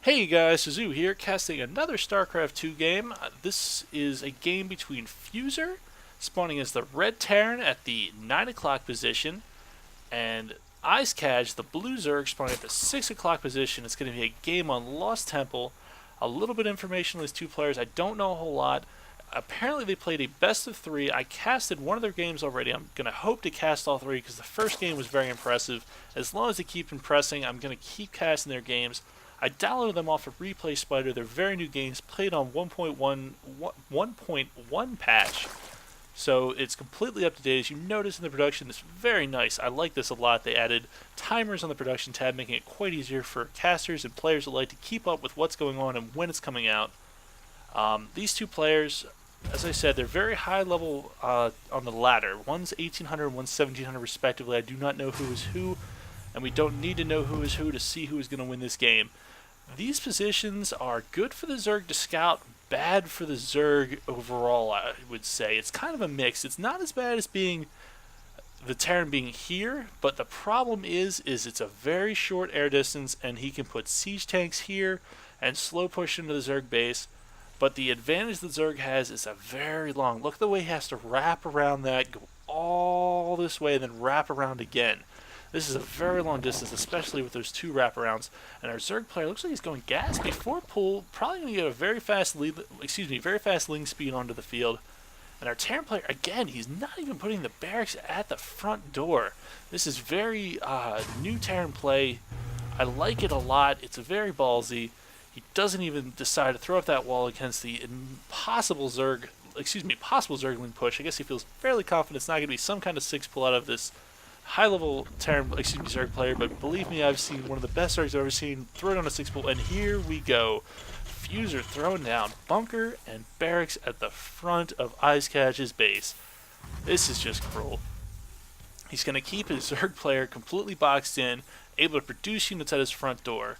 Hey guys, Suzu here, casting another Starcraft 2 game. This is a game between Fuzer, spawning as the Red Terran at the 9 o'clock position, and Eizcaj, the Blue Zerg, spawning at the 6 o'clock position. It's going to be a game on Lost Temple. A little bit of information on these two players. I don't know a whole lot. Apparently they played a best of three. I casted one of their games already. I'm going to hope to cast all three because the first game was very impressive. As long as they keep impressing, I'm going to keep casting their games. I downloaded them off of Replay Spider. They're very new games, played on 1.1 patch. So it's completely up to date. As you notice in the production, it's very nice. I like this a lot. They added timers on the production tab, making it quite easier for casters and players that like to keep up with what's going on and when it's coming out. These two players, as I said, they're very high level on the ladder. One's 1800, one's 1700 respectively. I do not know who is who, and we don't need to know who is who to see who is going to win this game. These positions are good for the Zerg to scout, bad for the Zerg overall, I would say. It's kind of a mix. It's not as bad as being the Terran being here, but the problem is it's a very short air distance, and he can put siege tanks here and slow push into the Zerg base. But the advantage the Zerg has is a very long. Look at the way he has to wrap around that, go all this way, and then wrap around again. This is a very long distance, especially with those two wraparounds. And our Zerg player looks like he's going gas before pull, probably going to get a very fast ling speed onto the field. And our Terran player, again, he's not even putting the barracks at the front door. This is very new Terran play. I like it a lot. It's very ballsy. He doesn't even decide to throw up that wall against the possible Zergling push. I guess he feels fairly confident it's not going to be some kind of six pull out of this high-level Zerg player, but believe me, I've seen one of the best Zergs I've ever seen throw down a six pull, and here we go. Fuzer throwing down bunker and barracks at the front of Eizcaj's base. This is just cruel. He's going to keep his Zerg player completely boxed in, able to produce units at his front door.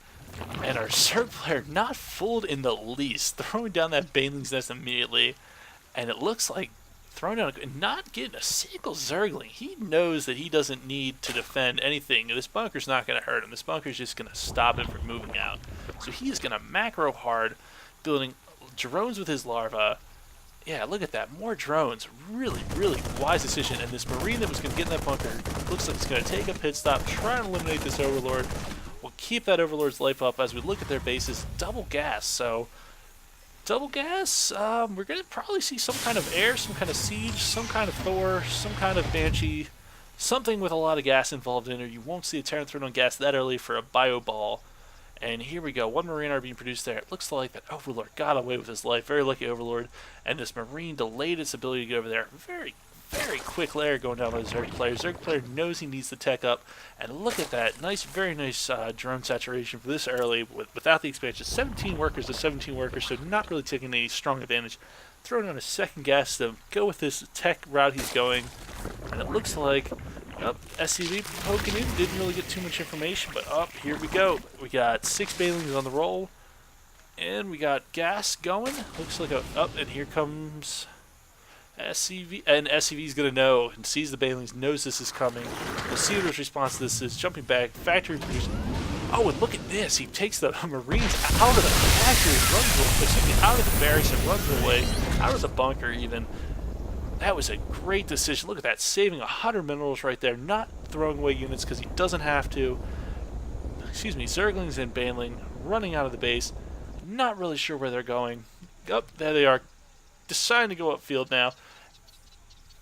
And our Zerg player not fooled in the least, throwing down that Baneling's Nest immediately, and it looks like throwing down and not getting a single Zergling. He knows that he doesn't need to defend anything. This bunker's not going to hurt him. This bunker's just going to stop him from moving out. So he's going to macro hard, building drones with his larva. Yeah, look at that. More drones. Really, really wise decision. And this Marine that was going to get in that bunker looks like it's going to take a pit stop, try and eliminate this Overlord. We'll keep that Overlord's life up as we look at their bases. Double gas, so double gas, we're going to probably see some kind of air, some kind of siege, some kind of Thor, some kind of Banshee, something with a lot of gas involved in it. You won't see a Terran thrown on gas that early for a bio ball. And here we go, one Marine being produced there. It looks like that Overlord got away with his life. Very lucky Overlord. And this Marine delayed its ability to get over there. Very quick layer going down by the Zerg player. Zerg player knows he needs to tech up, and look at that nice, very nice drone saturation for this early without the expansion. 17 workers to 17 workers, so not really taking any strong advantage. Throwing on a second gas to go with this tech route he's going, and it looks like SCV poking in. Didn't really get too much information, but here we go. We got 6 Banelings on the roll, and we got gas going. Looks like and here comes SCV, and SCV's going to know and sees the Banelings, knows this is coming. The Sealer's response to this is jumping back, factory producing. Oh, and look at this. He takes the Marines out of the factory, out of the barracks and runs away, out of the bunker even. That was a great decision. Look at that, saving 100 minerals right there, not throwing away units because he doesn't have to. Zerglings and Baneling running out of the base, not really sure where they're going. There they are, deciding to go upfield now.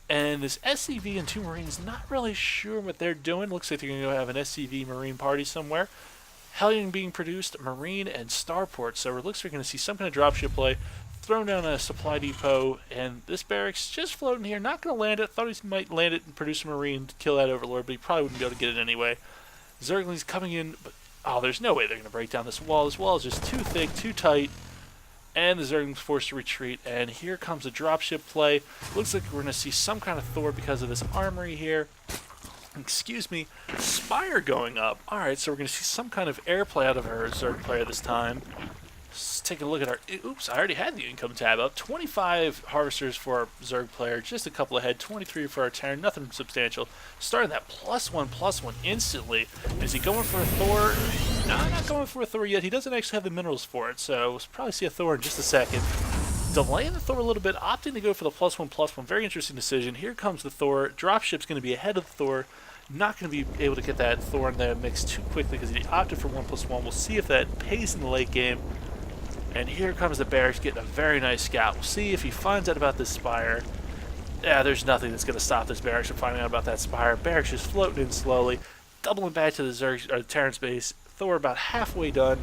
And this SCV and 2 Marines, not really sure what they're doing. Looks like they're going to go have an SCV Marine party somewhere. Hellion being produced, Marine and Starport. So it looks like we're going to see some kind of dropship play. Thrown down a supply depot, and this barracks just floating here. Not going to land it. Thought he might land it and produce a Marine to kill that Overlord, but he probably wouldn't be able to get it anyway. Zerglings coming in, but there's no way they're going to break down this wall. This wall is just too thick, too tight. And the Zerglings forced to retreat, and here comes a dropship play. Looks like we're going to see some kind of Thor because of this armory here. Spire going up. Alright, so we're going to see some kind of air play out of our Zerg player this time. Let's take a look at our... Oops, I already had the income tab up. 25 harvesters for our Zerg player, just a couple ahead. 23 for our Terran, nothing substantial. Starting that +1/+1 instantly. Is he going for a Thor? No, not going for a Thor yet. He doesn't actually have the minerals for it, so we'll probably see a Thor in just a second. Delaying the Thor a little bit, opting to go for the +1/+1. Very interesting decision. Here comes the Thor. Dropship's going to be ahead of the Thor. Not going to be able to get that Thor in the mix too quickly because he opted for 1/1. We'll see if that pays in the late game. And here comes the Barracks getting a very nice scout. We'll see if he finds out about this Spire. Yeah, there's nothing that's going to stop this Barracks from finding out about that Spire. Barracks just floating in slowly, doubling back to the Zerg, or Terran's base. Thor about halfway done.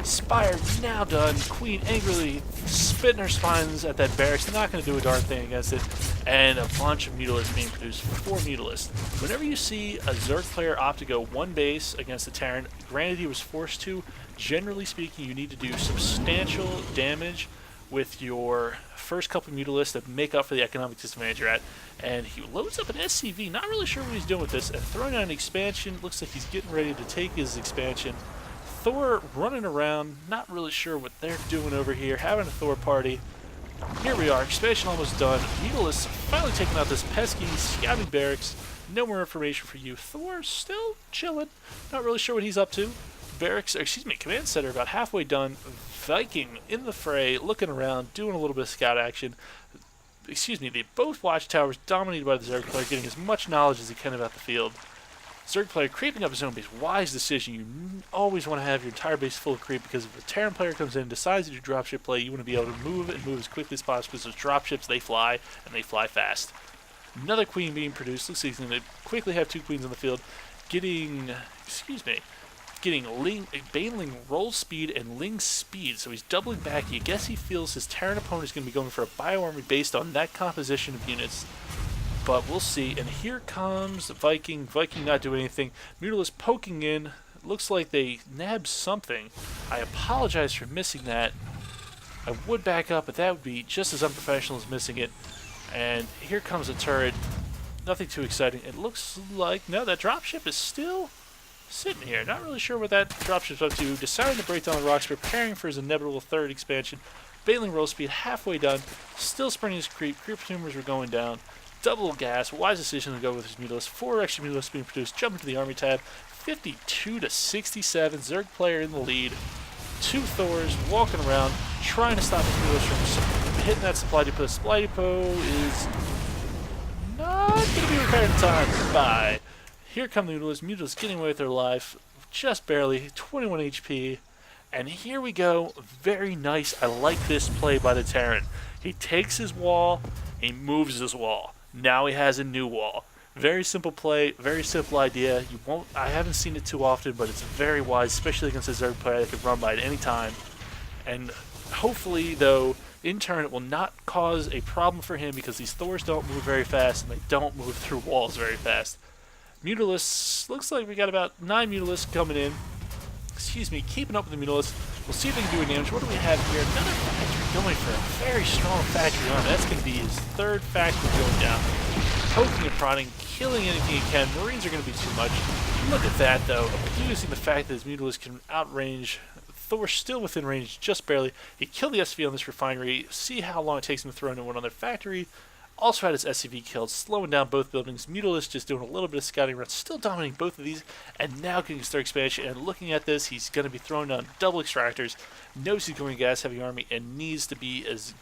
Spire now done. Queen angrily spitting her spines at that Barracks. Not going to do a darn thing against it. And a bunch of Mutalisks being produced. 4 Mutalisks. Whenever you see a Zerg player opt to go one base against the Terran, granted he was forced to, generally speaking you need to do substantial damage with your first couple Mutalisks to make up for the economic disadvantage you're at. And he loads up an SCV, not really sure what he's doing with this, and throwing out an expansion. Looks like he's getting ready to take his expansion. Thor running around, not really sure what they're doing over here, having a Thor party. Here we are, expansion almost done. Mutalisks finally taking out this pesky scouting Barracks. No more information for you. Thor still chilling, not really sure what he's up to. Barracks, or excuse me, Command Center about halfway done. Viking in the fray, looking around, doing a little bit of scout action. Excuse me, they both watchtowers dominated by the Zerg player, getting as much knowledge as he can about the field. Zerg player creeping up his own base, wise decision. You always want to have your entire base full of creep, because if a Terran player comes in and decides to do dropship play, you want to be able to move and move as quickly as possible, because those dropships, they fly, and they fly fast. Another queen being produced. Looks like he's going to quickly have 2 queens on the field. Getting Baneling roll speed and Ling speed, so he's doubling back. I guess he feels his Terran opponent is going to be going for a bioarmy based on that composition of units. But we'll see. And here comes Viking. Viking not doing anything. Mutalisks poking in. Looks like they nabbed something. I apologize for missing that. I would back up, but that would be just as unprofessional as missing it. And here comes a turret. Nothing too exciting. It looks like, no, that dropship is still sitting here. Not really sure what that dropship's up to. Deciding to break down the rocks, preparing for his inevitable 3rd expansion. Baneling roll speed, halfway done. Still spreading his creep. Creep tumors are going down. Double gas. Wise decision to go with his Mutalisks. 4 extra Mutalisks being produced. Jumping to the army tab. 52 to 67. Zerg player in the lead. 2 Thors walking around, trying to stop his Mutalisks from hitting that supply depot. Supply depot is not going to be repaired in time. Bye. Here come the Mutalisks. Mutalisks getting away with their life. Just barely. 21 HP. And here we go. Very nice. I like this play by the Terran. He takes his wall. He moves his wall. Now he has a new wall. Very simple play, very simple idea. I haven't seen it too often, but it's very wise, especially against a Zerg player that can run by at any time. And hopefully, though, in turn, it will not cause a problem for him, because these Thors don't move very fast, and they don't move through walls very fast. Mutalisks, looks like we got about 9 Mutalisks coming in. Excuse me, keeping up with the Mutalisks. We'll see if they can do any damage. What do we have here? Another factory going for a very strong factory arm. That's going to be his 3rd factory going down. Poking and prodding, killing anything he can. Marines are going to be too much. Look at that, though. Abusing the fact that his Mutalisks can outrange. Thor still within range, just barely. He killed the SV on this refinery. See how long it takes him to throw into one on their factory. Also had his SCV killed, slowing down both buildings. Mutalisks just doing a little bit of scouting runs, still dominating both of these, and now getting his 3rd expansion. And looking at this, he's going to be throwing down double extractors. Knows he's going to gas-heavy army and needs to be as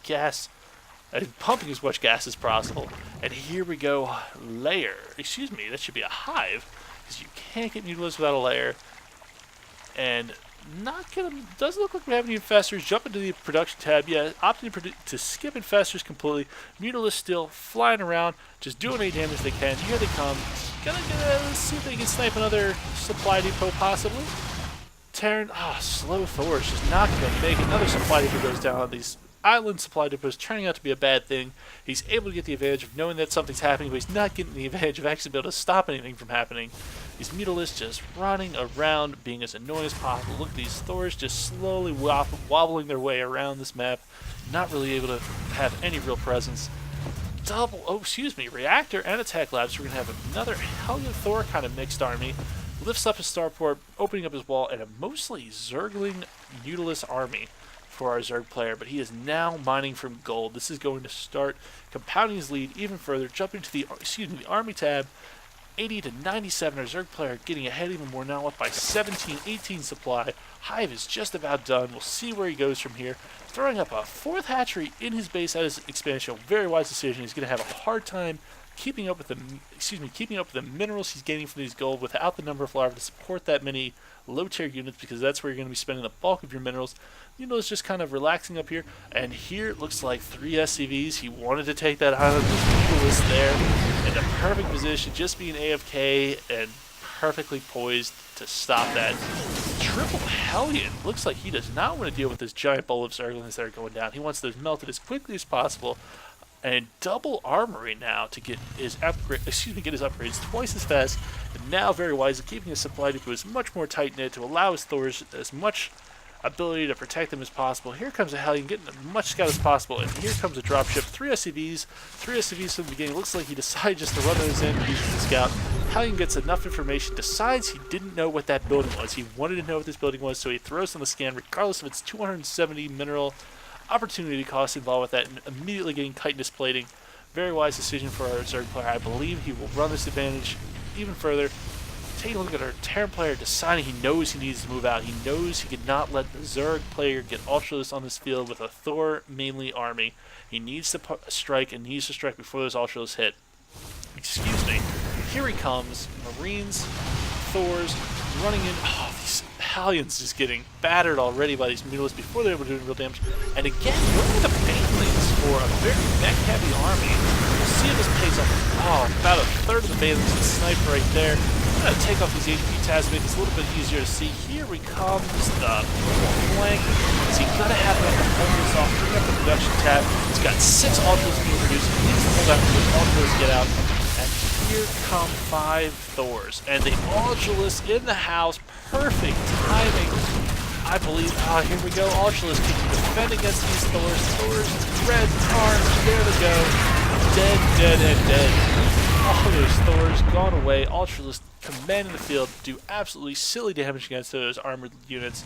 pumping as much gas as possible. And here we go, layer. Excuse me, that should be a hive, because you can't get Mutalisks without a layer. And doesn't look like we have any infestors. Jump into the production tab. Yeah, opting to skip infestors completely. Mutalisks still flying around, just doing any damage they can. Here they come. Let's see if they can snipe another supply depot, possibly. Terran, slow Thors, just not going to make it. Another supply depot goes down. These island supply depots turning out to be a bad thing. He's able to get the advantage of knowing that something's happening, but he's not getting the advantage of actually being able to stop anything from happening. These Mutalisks just running around, being as annoying as possible. Look at these Thors just slowly wobbling their way around this map, not really able to have any real presence. Reactor and attack labs. So we're going to have another Hellion Thor kind of mixed army. Lifts up his starport, opening up his wall, and a mostly Zergling Mutalisk army for our Zerg player, but he is now mining from gold. This is going to start compounding his lead even further, jumping to the army tab. 80 to 97. Our Zerg player getting ahead even more now, up by 17, 18 supply. Hive is just about done. We'll see where he goes from here. Throwing up a 4th hatchery in his base at his expansion. Very wise decision. He's going to have a hard time keeping up with the minerals he's gaining from these gold without the number of larvae to support that many low-tier units, because that's where you're going to be spending the bulk of your minerals. Is just kind of relaxing up here, and here it looks like 3 SCVs. He wanted to take that island, was there in the perfect position, just being AFK and perfectly poised to stop that. Triple Hellion looks like he does not want to deal with this giant bowl of Zerglings that are going down. He wants those melted as quickly as possible. And double armory now to get his upgrades twice as fast, and now very wisely keeping his supply depot as much more tight knit to allow his Thors as much ability to protect them as possible. Here comes a Hellion getting as much scout as possible, and here comes a dropship. 3 SCVs from the beginning. Looks like he decided just to run those in using the scout. Hellion gets enough information, decides he didn't know what that building was. He wanted to know what this building was, so he throws on the scan, regardless of its 270 mineral opportunity cost involved with that, and immediately getting chitinous plating. Very wise decision for our Zerg player. I believe he will run this advantage even further. Taking a look at our Terran player, deciding he knows he needs to move out. He knows he could not let the Zerg player get Ultralisk on this field with a Thor mainly army. He needs to strike, and needs to strike before those Ultralisks hit. Excuse me. Here he comes. Marines, Thors, running in. Oh, these Hellions just getting battered already by these mutalisks before they're able to do real damage. And again, going with the Banelings for a very mech-heavy army. We'll see if this pays off. Oh, about a third of the Banelings and snipe right there. I'm going to take off these HP tabs to make this a little bit easier to see. Here we come, just the flank. So you got to have enough to hold this off, bring up the production tab. He's got 6 Ultras being produced. He needs to hold out for those Ultras get out. And here come 5 Thors. And the Ultralisk in the house. Perfect timing. I believe. Ah, here we go. Ultralisk can defend against these Thors. Thors, red arms. There they go. Dead, dead, and dead. All those Thors gone away. Ultralisk commanding the field, do absolutely silly damage against those armored units.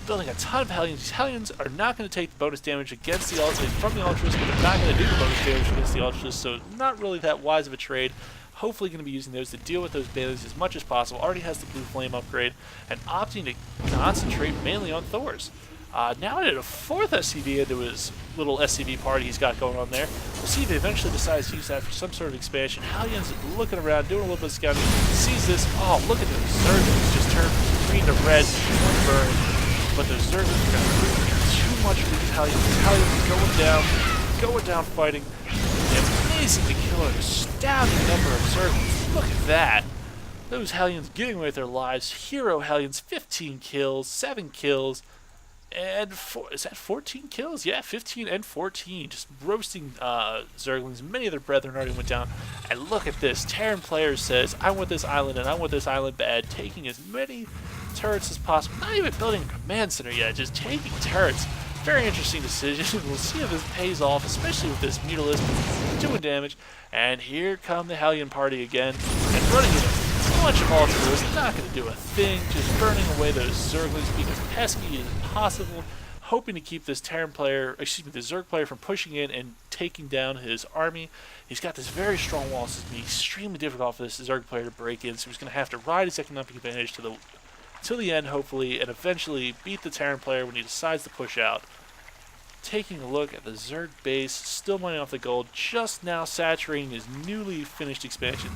Building a ton of Hellions. These Hellions are not going to take the bonus damage against the from the Ultralisk, but they're not going to do the bonus damage against the Ultralisk, so not really that wise of a trade. Hopefully going to be using those to deal with those Banelings as much as possible. Already has the Blue Flame upgrade, and opting to concentrate mainly on Thors. Now added a 4th SCV into his little SCV party he's got going on there. We'll see if he eventually decides to use that for some sort of expansion. Hellions looking around, doing a little bit of scouting. Sees this. Oh, look at those Zerglings just turned green to red, one burn. But those Zerglings are going to do too much for these Hellions. These Hellions going down fighting. Amazingly kill an astounding number of Zerglings. Look at that. Those Hellions getting away with their lives. Hero Hellions, 15 kills, 7 kills. And is that 14 kills? Yeah, 15 and 14. Just roasting Zerglings. Many of their brethren already went down. And look at this. Terran player says, I want this island, and I want this island bad. Taking as many turrets as possible. Not even building a command center yet. Just taking turrets. Very interesting decision. We'll see if this pays off, especially with this Mutalisk doing damage. And here come the Hellion party again. And running in a bunch of Ultras, not going to do a thing, just burning away those Zerglings, being as pesky as possible, hoping to keep this Terran player, the Zerg player from pushing in and taking down his army. He's got this very strong wall, so it's going to be extremely difficult for this Zerg player to break in, so he's going to have to ride his economic advantage to the end, hopefully, and eventually beat the Terran player when he decides to push out. Taking a look at the Zerg base, still mining off the gold, just now saturating his newly finished expansion.